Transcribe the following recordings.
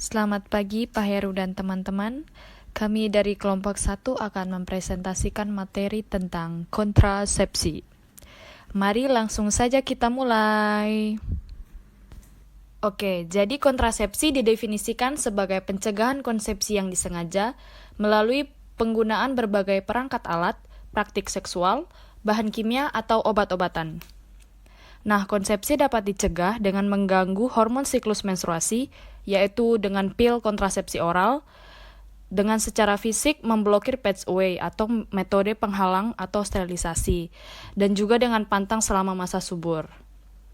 Selamat pagi Pak Heru dan teman-teman. Kami dari kelompok 1 akan mempresentasikan materi tentang kontrasepsi. Mari langsung saja kita mulai. Oke, jadi kontrasepsi didefinisikan sebagai pencegahan konsepsi yang disengaja melalui penggunaan berbagai perangkat alat, praktik seksual, bahan kimia, atau obat-obatan. Nah, konsepsi dapat dicegah dengan mengganggu hormon siklus menstruasi, yaitu dengan pil kontrasepsi oral, dengan secara fisik memblokir patch away atau metode penghalang atau sterilisasi, dan juga dengan pantang selama masa subur.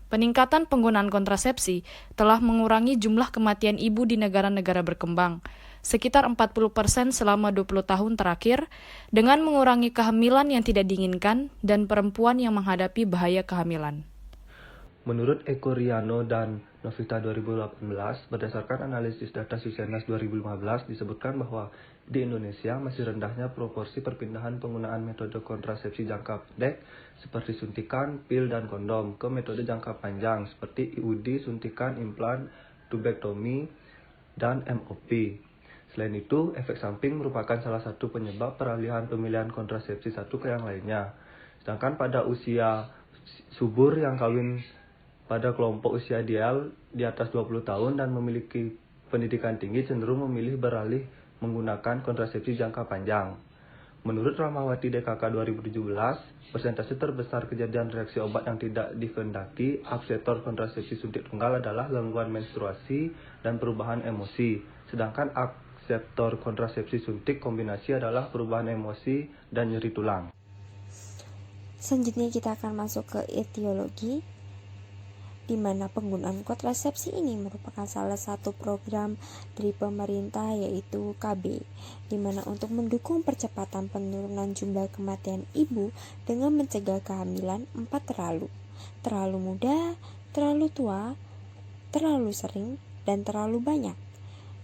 Peningkatan penggunaan kontrasepsi telah mengurangi jumlah kematian ibu di negara-negara berkembang, sekitar 40% selama 20 tahun terakhir, dengan mengurangi kehamilan yang tidak diinginkan dan perempuan yang menghadapi bahaya kehamilan. Menurut Eko Riano dan Novita 2018, berdasarkan analisis data Susenas 2015 disebutkan bahwa di Indonesia masih rendahnya proporsi perpindahan penggunaan metode kontrasepsi jangka pendek seperti suntikan, pil, dan kondom ke metode jangka panjang seperti IUD, suntikan, implan, tubektomi, dan MOP. Selain itu, efek samping merupakan salah satu penyebab peralihan pemilihan kontrasepsi satu ke yang lainnya. Sedangkan pada usia subur yang kawin pada kelompok usia ideal di atas 20 tahun dan memiliki pendidikan tinggi cenderung memilih beralih menggunakan kontrasepsi jangka panjang. Menurut Rahmawati DKK 2017, persentase terbesar kejadian reaksi obat yang tidak dikehendaki akseptor kontrasepsi suntik tunggal adalah gangguan menstruasi dan perubahan emosi, sedangkan akseptor kontrasepsi suntik kombinasi adalah perubahan emosi dan nyeri tulang. Selanjutnya kita akan masuk ke etiologi, di mana penggunaan kontrasepsi ini merupakan salah satu program dari pemerintah yaitu KB, di mana untuk mendukung percepatan penurunan jumlah kematian ibu dengan mencegah kehamilan 4 terlalu muda, terlalu tua, terlalu sering, dan terlalu banyak.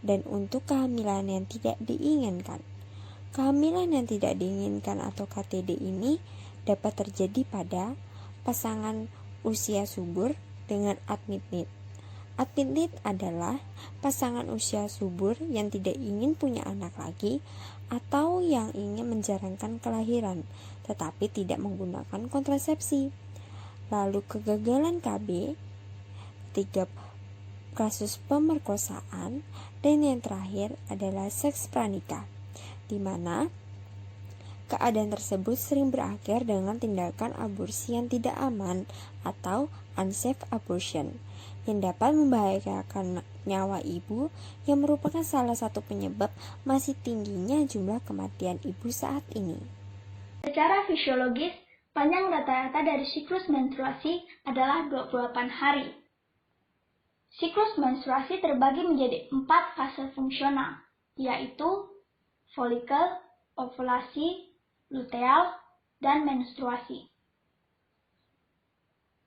Dan untuk kehamilan yang tidak diinginkan. Kehamilan yang tidak diinginkan atau KTD ini dapat terjadi pada pasangan usia subur dengan admitted. Admitted adalah pasangan usia subur yang tidak ingin punya anak lagi atau yang ingin menjarangkan kelahiran tetapi tidak menggunakan kontrasepsi. Lalu kegagalan KB, ketiga kasus pemerkosaan, dan yang terakhir adalah seks pranikah, di mana keadaan tersebut sering berakhir dengan tindakan aborsi yang tidak aman atau unsafe abortion yang dapat membahayakan nyawa ibu, yang merupakan salah satu penyebab masih tingginya jumlah kematian ibu saat ini. Secara fisiologis, panjang rata-rata dari siklus menstruasi adalah 28 hari. Siklus menstruasi terbagi menjadi 4 fase fungsional, yaitu folikel, ovulasi, luteal, dan menstruasi.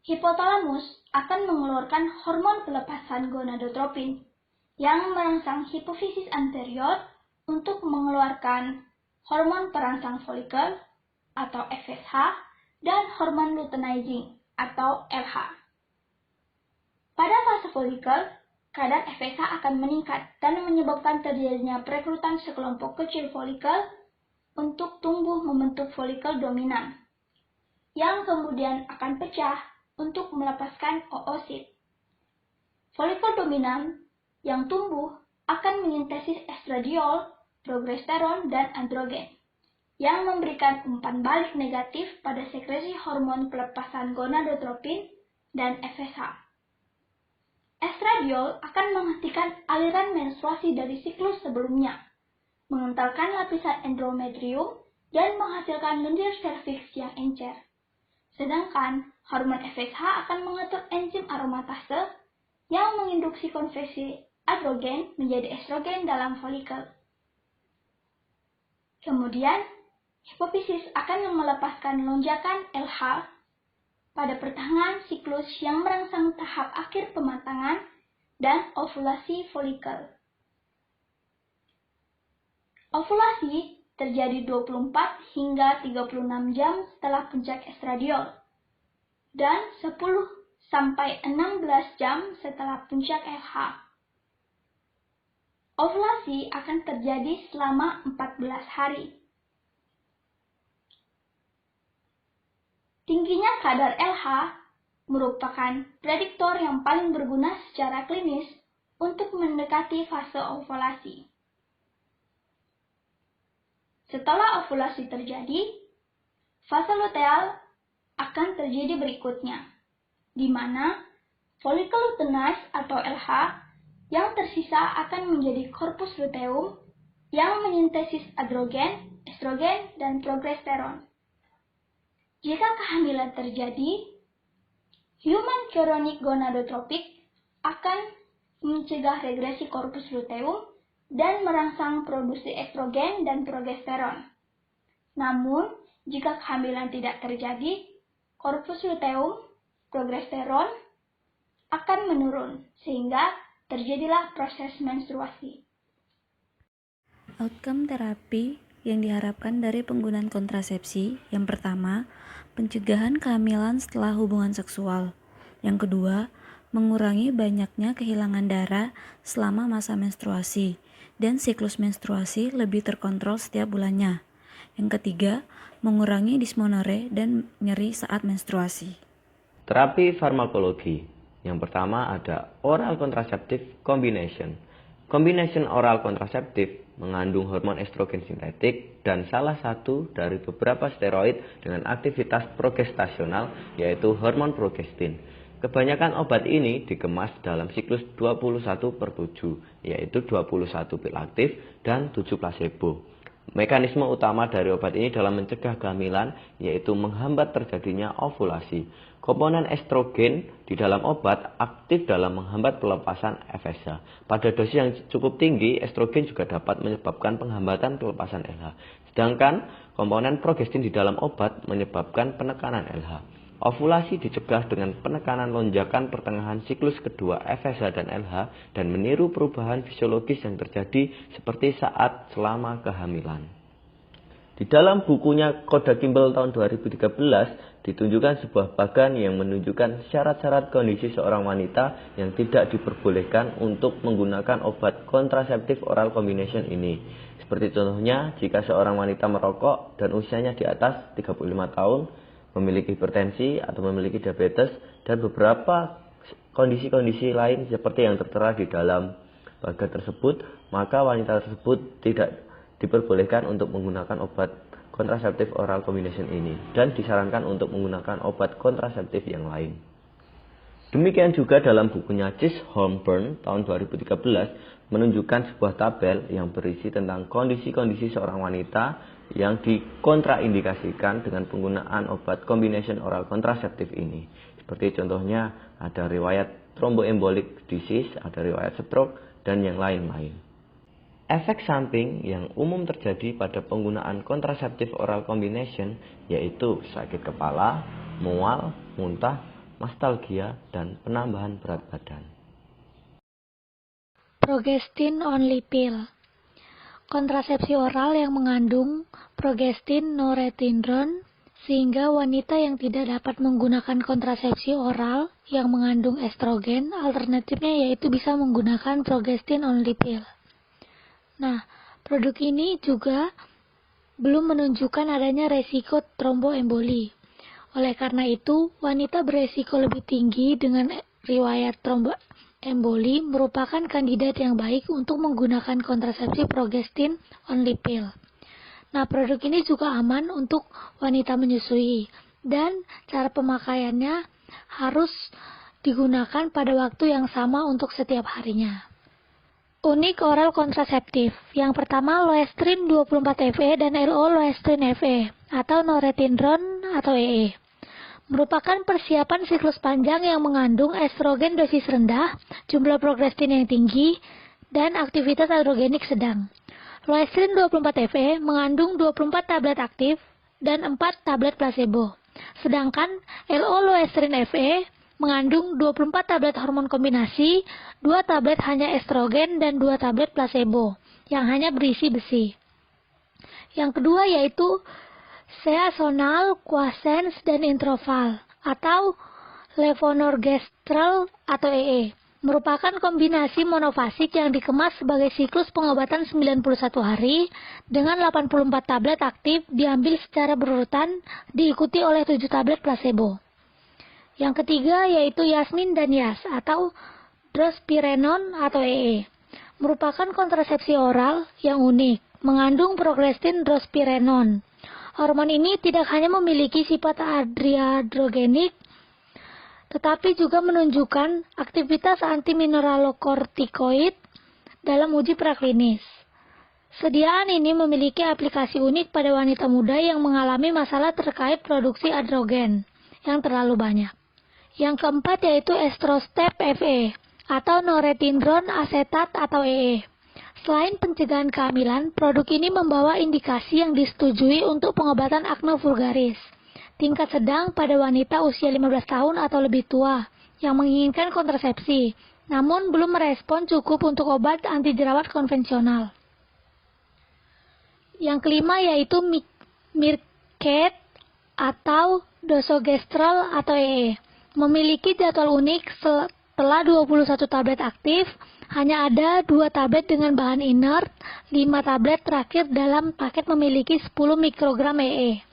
Hipotalamus akan mengeluarkan hormon pelepasan gonadotropin yang merangsang hipofisis anterior untuk mengeluarkan hormon perangsang folikel atau FSH dan hormon luteinizing atau LH. Pada fase folikel, kadar FSH akan meningkat dan menyebabkan terjadinya perekrutan sekelompok kecil folikel untuk tumbuh membentuk folikel dominan, yang kemudian akan pecah untuk melepaskan oosit. Folikel dominan yang tumbuh akan mensintesis estradiol, progesteron, dan androgen, yang memberikan umpan balik negatif pada sekresi hormon pelepasan gonadotropin dan FSH. Estradiol akan menghentikan aliran menstruasi dari siklus sebelumnya, mengentalkan lapisan endometrium, dan menghasilkan lendir serviks yang encer. Sedangkan hormon FSH akan mengatur enzim aromatase yang menginduksi konversi androgen menjadi estrogen dalam folikel. Kemudian, hipofisis akan melepaskan lonjakan LH pada pertengahan siklus yang merangsang tahap akhir pematangan dan ovulasi folikel. Ovulasi terjadi 24 hingga 36 jam setelah puncak estradiol dan 10 sampai 16 jam setelah puncak LH. ovulasi akan terjadi selama 14 hari. Tingginya kadar LH merupakan prediktor yang paling berguna secara klinis untuk mendekati fase ovulasi. Setelah ovulasi terjadi, fase luteal akan terjadi berikutnya, di mana folikel luteus atau LH yang tersisa akan menjadi korpus luteum yang menyintesis androgen, estrogen, dan progesteron. Jika kehamilan terjadi, human chorionic gonadotropin akan mencegah regresi korpus luteum dan merangsang produksi estrogen dan progesteron. Namun, jika kehamilan tidak terjadi, korpus luteum, progesteron akan menurun, sehingga terjadilah proses menstruasi. Outcome terapi yang diharapkan dari penggunaan kontrasepsi, yang pertama, pencegahan kehamilan setelah hubungan seksual. Yang kedua, mengurangi banyaknya kehilangan darah selama masa menstruasi, dan siklus menstruasi lebih terkontrol setiap bulannya. Yang ketiga, mengurangi dismenore dan nyeri saat menstruasi. Terapi farmakologi. Yang pertama ada oral contraceptive combination. Combination oral kontraseptif mengandung hormon estrogen sintetik dan salah satu dari beberapa steroid dengan aktivitas progestasional, yaitu hormon progestin. Kebanyakan obat ini dikemas dalam siklus 21/7, yaitu 21 pil aktif dan 7 placebo. Mekanisme utama dari obat ini dalam mencegah kehamilan yaitu menghambat terjadinya ovulasi. Komponen estrogen di dalam obat aktif dalam menghambat pelepasan FSH. Pada dosis yang cukup tinggi, estrogen juga dapat menyebabkan penghambatan pelepasan LH. Sedangkan komponen progestin di dalam obat menyebabkan penekanan LH. Ovulasi dicegah dengan penekanan lonjakan pertengahan siklus kedua FSH dan LH dan meniru perubahan fisiologis yang terjadi seperti saat selama kehamilan. Di dalam bukunya Koda Kimball tahun 2013 ditunjukkan sebuah bagan yang menunjukkan syarat-syarat kondisi seorang wanita yang tidak diperbolehkan untuk menggunakan obat kontraseptif oral combination ini. Seperti contohnya, jika seorang wanita merokok dan usianya di atas 35 tahun, memiliki hipertensi atau memiliki diabetes, dan beberapa kondisi-kondisi lain seperti yang tertera di dalam bagan tersebut, maka wanita tersebut tidak diperbolehkan untuk menggunakan obat kontraseptif oral combination ini dan disarankan untuk menggunakan obat kontraseptif yang lain. Demikian juga dalam bukunya Chisholm-Burn tahun 2013 menunjukkan sebuah tabel yang berisi tentang kondisi-kondisi seorang wanita yang dikontraindikasikan dengan penggunaan obat combination oral kontraseptif ini. Seperti contohnya ada riwayat thromboembolic disease, ada riwayat stroke, dan yang lain-lain. Efek samping yang umum terjadi pada penggunaan kontraseptif oral combination yaitu sakit kepala, mual, muntah, mastalgia, dan penambahan berat badan. Progestin only pill. Kontrasepsi oral yang mengandung progestin norethindrone sehingga wanita yang tidak dapat menggunakan kontrasepsi oral yang mengandung estrogen, alternatifnya yaitu bisa menggunakan progestin only pill. Nah, produk ini juga belum menunjukkan adanya resiko tromboemboli. Oleh karena itu, wanita beresiko lebih tinggi dengan riwayat tromboemboli merupakan kandidat yang baik untuk menggunakan kontrasepsi progestin only pill. Nah, produk ini juga aman untuk wanita menyusui dan cara pemakaiannya harus digunakan pada waktu yang sama untuk setiap harinya. Unik oral kontraseptif. Yang pertama, Loestrin 24FE dan LO Loestrin FE atau norethindrone atau EE. Merupakan persiapan siklus panjang yang mengandung estrogen dosis rendah, jumlah progestin yang tinggi, dan aktivitas androgenik sedang. Loestrin 24FE mengandung 24 tablet aktif dan 4 tablet placebo. Sedangkan LO Loestrin FE mengandung 24 tablet hormon kombinasi, 2 tablet hanya estrogen, dan 2 tablet placebo yang hanya berisi besi. Yang kedua yaitu Seasonal, Quasens, dan Introval atau levonorgestrel atau EE. merupakan kombinasi monofasik yang dikemas sebagai siklus pengobatan 91 hari dengan 84 tablet aktif diambil secara berurutan diikuti oleh 7 tablet placebo. Yang ketiga yaitu Yasmin dan Yas atau drospirenone atau EE, merupakan kontrasepsi oral yang unik, mengandung progrestin drospirenone. Hormon ini tidak hanya memiliki sifat adriadrogenik, tetapi juga menunjukkan aktivitas antimineralokortikoid dalam uji praklinis. Sediaan ini memiliki aplikasi unik pada wanita muda yang mengalami masalah terkait produksi androgen yang terlalu banyak. Yang keempat yaitu Estrostep FE atau norethindrone asetat atau EE. Selain pencegahan kehamilan, produk ini membawa indikasi yang disetujui untuk pengobatan akne vulgaris tingkat sedang pada wanita usia 15 tahun atau lebih tua yang menginginkan kontrasepsi, namun belum merespon cukup untuk obat anti jerawat konvensional. Yang kelima yaitu Mirket atau Dosogestrel atau EE, memiliki jadwal unik. Setelah 21 tablet aktif, hanya ada 2 tablet dengan bahan inert, 5 tablet terakhir dalam paket memiliki 10 mikrogram EE.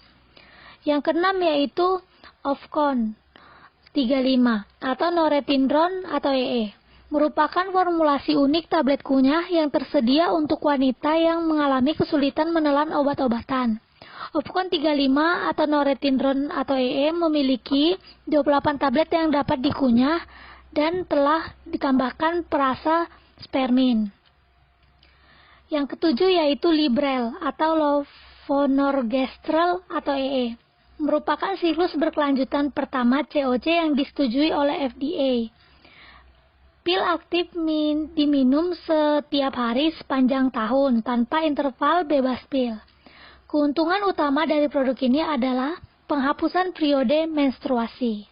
Yang keenam yaitu Ofcon 35 atau norethindrone atau EE, merupakan formulasi unik tablet kunyah yang tersedia untuk wanita yang mengalami kesulitan menelan obat-obatan. Ofcon 35 atau norethindrone atau EE memiliki 28 tablet yang dapat dikunyah dan telah ditambahkan perasa spermin. Yang ketujuh yaitu Librel atau Levonorgestrel atau EE, merupakan siklus berkelanjutan pertama COC yang disetujui oleh FDA. Pil aktif diminum setiap hari sepanjang tahun tanpa interval bebas pil. Keuntungan utama dari produk ini adalah penghapusan periode menstruasi.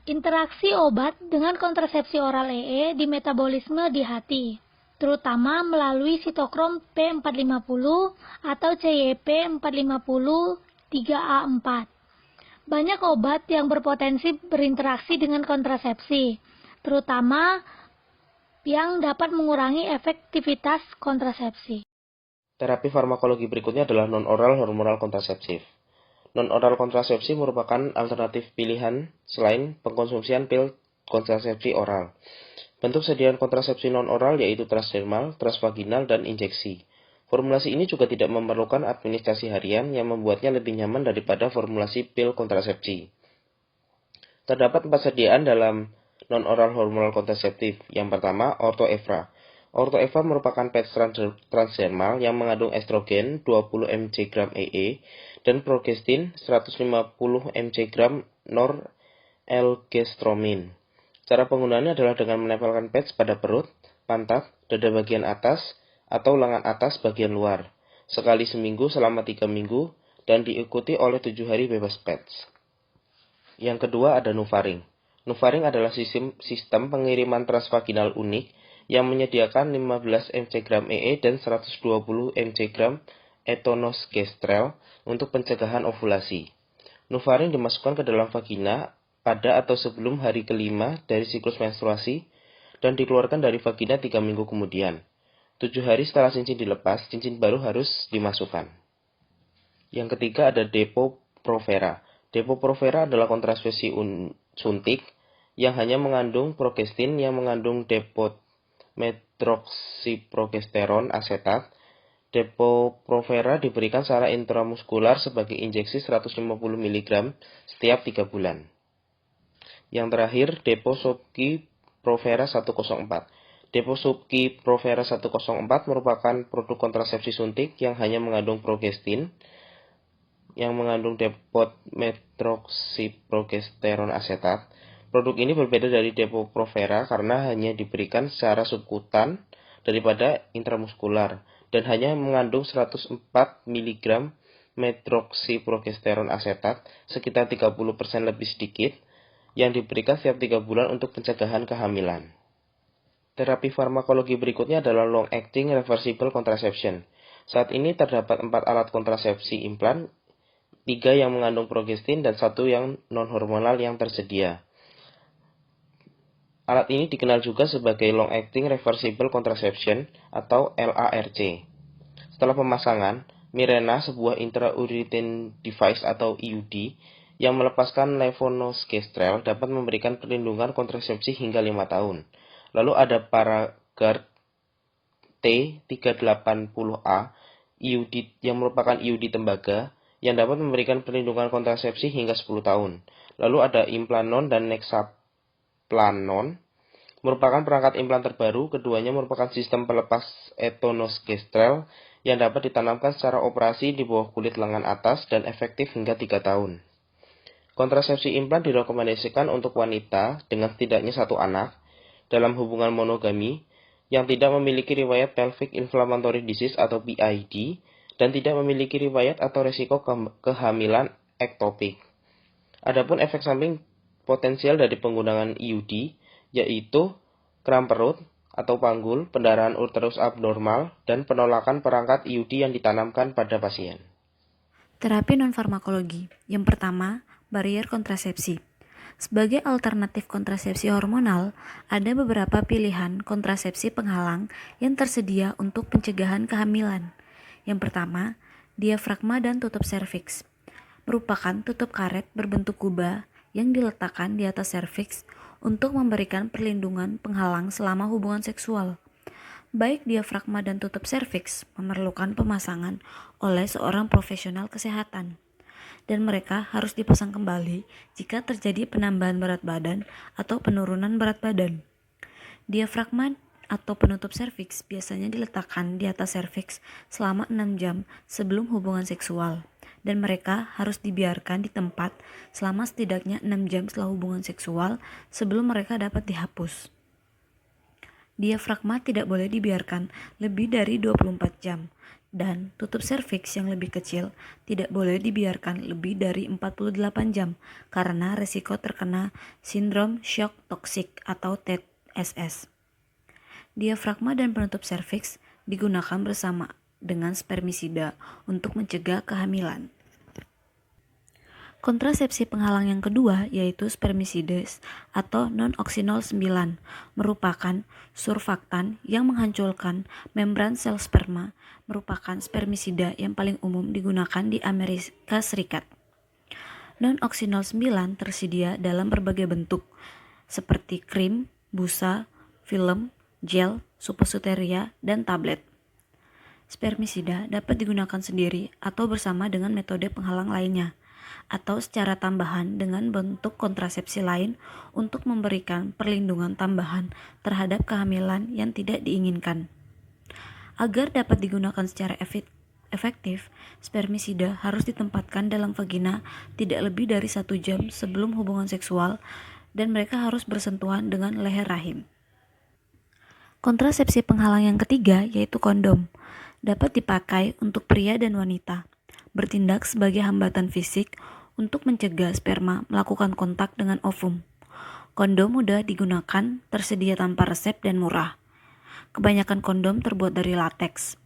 Interaksi obat dengan kontrasepsi oral EE di metabolisme di hati, terutama melalui sitokrom P450 atau CYP450-3A4. Banyak obat yang berpotensi berinteraksi dengan kontrasepsi, terutama yang dapat mengurangi efektivitas kontrasepsi. Terapi farmakologi berikutnya adalah non-oral hormonal kontraseptif. Non-oral kontrasepsi merupakan alternatif pilihan selain pengkonsumsian pil kontrasepsi oral. Bentuk sediaan kontrasepsi non-oral yaitu transdermal, transvaginal, dan injeksi. Formulasi ini juga tidak memerlukan administrasi harian yang membuatnya lebih nyaman daripada formulasi pil kontrasepsi. Terdapat 4 sediaan dalam non-oral hormonal kontraseptif. Yang pertama, Ortho-Evra. Ortho-Evra merupakan patch transdermal yang mengandung estrogen 20 mg EE dan progestin 150 mg norelgestromin. Cara penggunaannya adalah dengan menempelkan patch pada perut, pantat, dada bagian atas, atau lengan atas bagian luar, sekali seminggu selama 3 minggu, dan diikuti oleh 7 hari bebas patch. Yang kedua ada Nuvaring. Nuvaring adalah sistem pengiriman transvaginal unik yang menyediakan 15 mg EE dan 120 mg etonosgestrel untuk pencegahan ovulasi. Nuvaring dimasukkan ke dalam vagina pada atau sebelum hari kelima dari siklus menstruasi dan dikeluarkan dari vagina 3 minggu kemudian. 7 hari setelah cincin dilepas, cincin baru harus dimasukkan. Yang ketiga ada Depo-Provera. Depo-Provera adalah kontrasepsi suntik yang hanya mengandung progestin yang mengandung depo-metroksiprogesteron asetat. Depo-Provera diberikan secara intramuskular sebagai injeksi 150 mg setiap 3 bulan. Yang terakhir, Depo-Sub-Q-Provera 104. Depo-Sub-Q-Provera 104 merupakan produk kontrasepsi suntik yang hanya mengandung progestin yang mengandung depo-metroksiprogesteron asetat. Produk ini berbeda dari Depo-Provera karena hanya diberikan secara subkutan daripada intramuskular dan hanya mengandung 104 mg metroksiprogesteron asetat, sekitar 30% lebih sedikit, yang diberikan setiap 3 bulan untuk pencegahan kehamilan. Terapi farmakologi berikutnya adalah long-acting reversible contraception. Saat ini terdapat 4 alat kontrasepsi implan, 3 yang mengandung progestin dan 1 yang non-hormonal yang tersedia. Alat ini dikenal juga sebagai Long Acting Reversible Contraception atau LARC. Setelah pemasangan, Mirena, sebuah intrauterine device atau IUD, yang melepaskan levonorgestrel dapat memberikan perlindungan kontrasepsi hingga 5 tahun. Lalu ada Paragard T380A, IUD yang merupakan IUD tembaga, yang dapat memberikan perlindungan kontrasepsi hingga 10 tahun. Lalu ada Implanon dan Nexaplanon, merupakan perangkat implan terbaru. Keduanya merupakan sistem pelepas etonogestrel yang dapat ditanamkan secara operasi di bawah kulit lengan atas dan efektif hingga 3 tahun. Kontrasepsi implan direkomendasikan untuk wanita dengan setidaknya 1 anak dalam hubungan monogami yang tidak memiliki riwayat pelvic inflammatory disease atau PID dan tidak memiliki riwayat atau resiko kehamilan ektopik. Adapun efek samping potensial dari penggunaan IUD yaitu kram perut atau panggul, pendarahan uterus abnormal, dan penolakan perangkat IUD yang ditanamkan pada pasien. Terapi non-farmakologi. Yang pertama, barier kontrasepsi. Sebagai alternatif kontrasepsi hormonal, ada beberapa pilihan kontrasepsi penghalang yang tersedia untuk pencegahan kehamilan. Yang pertama, diafragma dan tutup serviks. Merupakan tutup karet berbentuk kuba yang diletakkan di atas serviks untuk memberikan perlindungan penghalang selama hubungan seksual. Baik diafragma dan tutup serviks memerlukan pemasangan oleh seorang profesional kesehatan, dan mereka harus dipasang kembali jika terjadi penambahan berat badan atau penurunan berat badan. Diafragma atau penutup serviks biasanya diletakkan di atas serviks selama 6 jam sebelum hubungan seksual, dan mereka harus dibiarkan di tempat selama setidaknya 6 jam setelah hubungan seksual sebelum mereka dapat dihapus. Diafragma tidak boleh dibiarkan lebih dari 24 jam, dan tutup serviks yang lebih kecil tidak boleh dibiarkan lebih dari 48 jam karena risiko terkena sindrom shock toksik atau TSS. Diafragma dan penutup serviks digunakan bersama dengan spermisida untuk mencegah kehamilan. Kontrasepsi penghalang yang kedua yaitu spermisides atau non-oxynol 9, merupakan surfaktan yang menghancurkan membran sel sperma, merupakan spermisida yang paling umum digunakan di Amerika Serikat. Non-oxynol 9 tersedia dalam berbagai bentuk, seperti krim, busa, film, gel, suppositoria, dan tablet. Spermisida dapat digunakan sendiri atau bersama dengan metode penghalang lainnya, atau secara tambahan dengan bentuk kontrasepsi lain untuk memberikan perlindungan tambahan terhadap kehamilan yang tidak diinginkan. Agar dapat digunakan secara efektif, spermisida harus ditempatkan dalam vagina tidak lebih dari 1 jam sebelum hubungan seksual, dan mereka harus bersentuhan dengan leher rahim. Kontrasepsi penghalang yang ketiga yaitu kondom. Dapat dipakai untuk pria dan wanita, bertindak sebagai hambatan fisik untuk mencegah sperma melakukan kontak dengan ovum. Kondom mudah digunakan, tersedia tanpa resep, dan murah. Kebanyakan kondom terbuat dari lateks.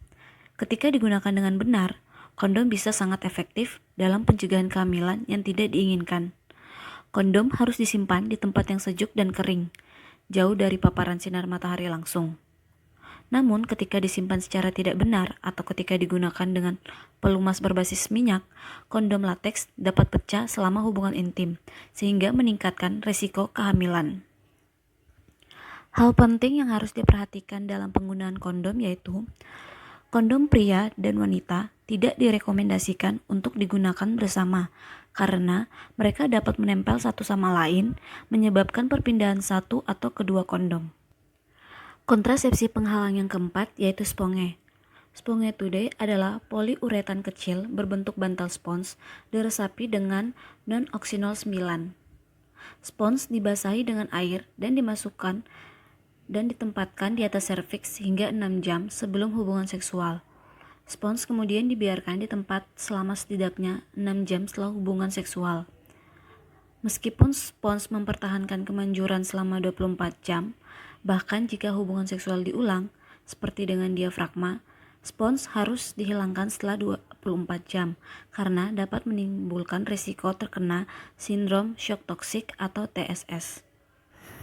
Ketika digunakan dengan benar, kondom bisa sangat efektif dalam pencegahan kehamilan yang tidak diinginkan. Kondom harus disimpan di tempat yang sejuk dan kering, jauh dari paparan sinar matahari langsung. Namun ketika disimpan secara tidak benar atau ketika digunakan dengan pelumas berbasis minyak, kondom lateks dapat pecah selama hubungan intim, sehingga meningkatkan risiko kehamilan. Hal penting yang harus diperhatikan dalam penggunaan kondom yaitu kondom pria dan wanita tidak direkomendasikan untuk digunakan bersama karena mereka dapat menempel satu sama lain, menyebabkan perpindahan satu atau kedua kondom. Kontrasepsi penghalang yang keempat yaitu sponge. Sponge today adalah poliuretan kecil berbentuk bantal spons diresapi dengan non-oxynol 9. Spons dibasahi dengan air dan dimasukkan dan ditempatkan di atas serviks hingga 6 jam sebelum hubungan seksual. Spons kemudian dibiarkan di tempat selama setidaknya 6 jam setelah hubungan seksual. Meskipun spons mempertahankan kemanjuran selama 24 jam, bahkan jika hubungan seksual diulang, seperti dengan diafragma, spons harus dihilangkan setelah 24 jam karena dapat menimbulkan risiko terkena sindrom shock toksik atau TSS.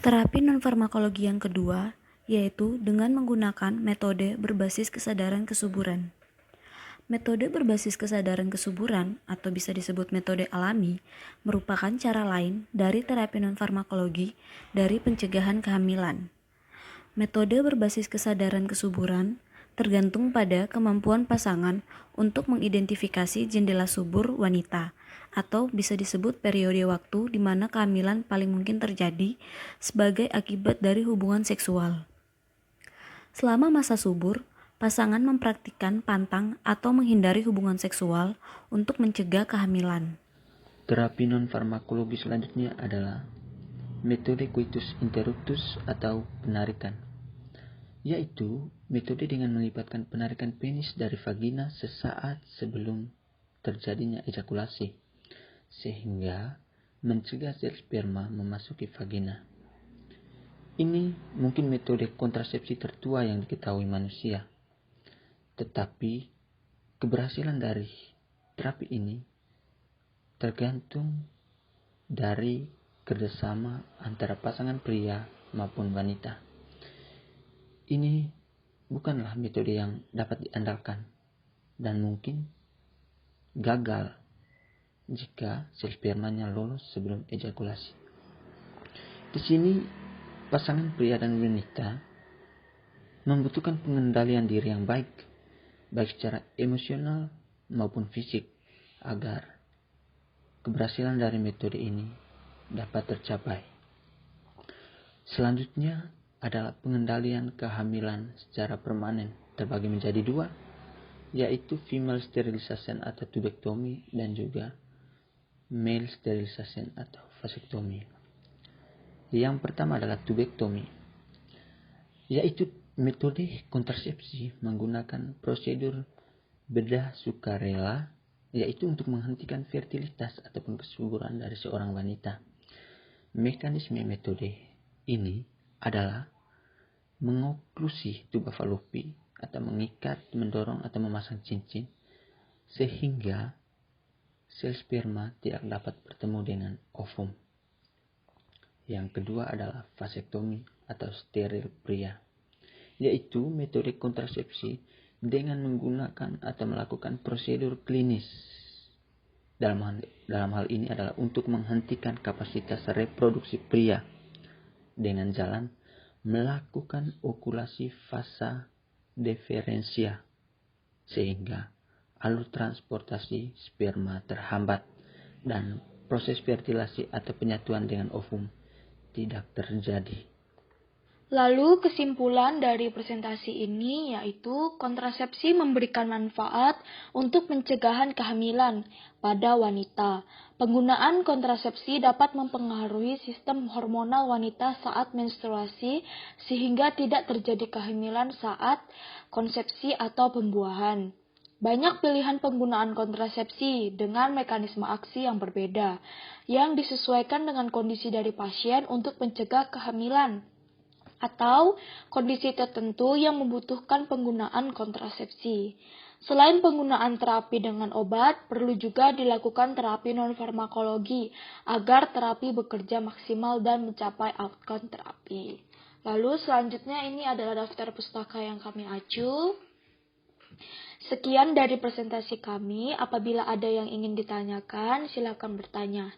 Terapi non-farmakologi yang kedua yaitu dengan menggunakan metode berbasis kesadaran kesuburan. Metode berbasis kesadaran kesuburan atau bisa disebut metode alami merupakan cara lain dari terapi non-farmakologi dari pencegahan kehamilan. Metode berbasis kesadaran kesuburan tergantung pada kemampuan pasangan untuk mengidentifikasi jendela subur wanita atau bisa disebut periode waktu di mana kehamilan paling mungkin terjadi sebagai akibat dari hubungan seksual. Selama masa subur, pasangan mempraktikkan pantang atau menghindari hubungan seksual untuk mencegah kehamilan. Terapi non-farmakologi selanjutnya adalah metode coitus interruptus atau penarikan, yaitu metode dengan melibatkan penarikan penis dari vagina sesaat sebelum terjadinya ejakulasi, sehingga mencegah sel sperma memasuki vagina. Ini mungkin metode kontrasepsi tertua yang diketahui manusia. Tetapi keberhasilan dari terapi ini tergantung dari kerjasama antara pasangan pria maupun wanita. Ini bukanlah metode yang dapat diandalkan dan mungkin gagal jika sel spermanya lolos sebelum ejakulasi. Di sini pasangan pria dan wanita membutuhkan pengendalian diri yang baik secara emosional maupun fisik, agar keberhasilan dari metode ini dapat tercapai. Selanjutnya adalah pengendalian kehamilan secara permanen terbagi menjadi dua, yaitu female sterilization atau tubektomi dan juga male sterilization atau vasektomi. Yang pertama adalah tubektomi, yaitu metode kontrasepsi menggunakan prosedur bedah sukarela, yaitu untuk menghentikan fertilitas ataupun kesuburan dari seorang wanita. Mekanisme metode ini adalah mengoklusi tuba falopi atau mengikat, mendorong atau memasang cincin sehingga sel sperma tidak dapat bertemu dengan ovum. Yang kedua adalah vasektomi atau steril pria, yaitu metode kontrasepsi dengan menggunakan atau melakukan prosedur klinis. Dalam hal ini adalah untuk menghentikan kapasitas reproduksi pria dengan jalan melakukan okulasi vasa deferensia sehingga alur transportasi sperma terhambat dan proses fertilasi atau penyatuan dengan ovum tidak terjadi. Lalu kesimpulan dari presentasi ini yaitu kontrasepsi memberikan manfaat untuk pencegahan kehamilan pada wanita. Penggunaan kontrasepsi dapat mempengaruhi sistem hormonal wanita saat menstruasi sehingga tidak terjadi kehamilan saat konsepsi atau pembuahan. Banyak pilihan penggunaan kontrasepsi dengan mekanisme aksi yang berbeda yang disesuaikan dengan kondisi dari pasien untuk mencegah kehamilan atau kondisi tertentu yang membutuhkan penggunaan kontrasepsi. Selain penggunaan terapi dengan obat, perlu juga dilakukan terapi non-farmakologi agar terapi bekerja maksimal dan mencapai outcome terapi. Lalu selanjutnya ini adalah daftar pustaka yang kami acu. Sekian dari presentasi kami. Apabila ada yang ingin ditanyakan, silakan bertanya.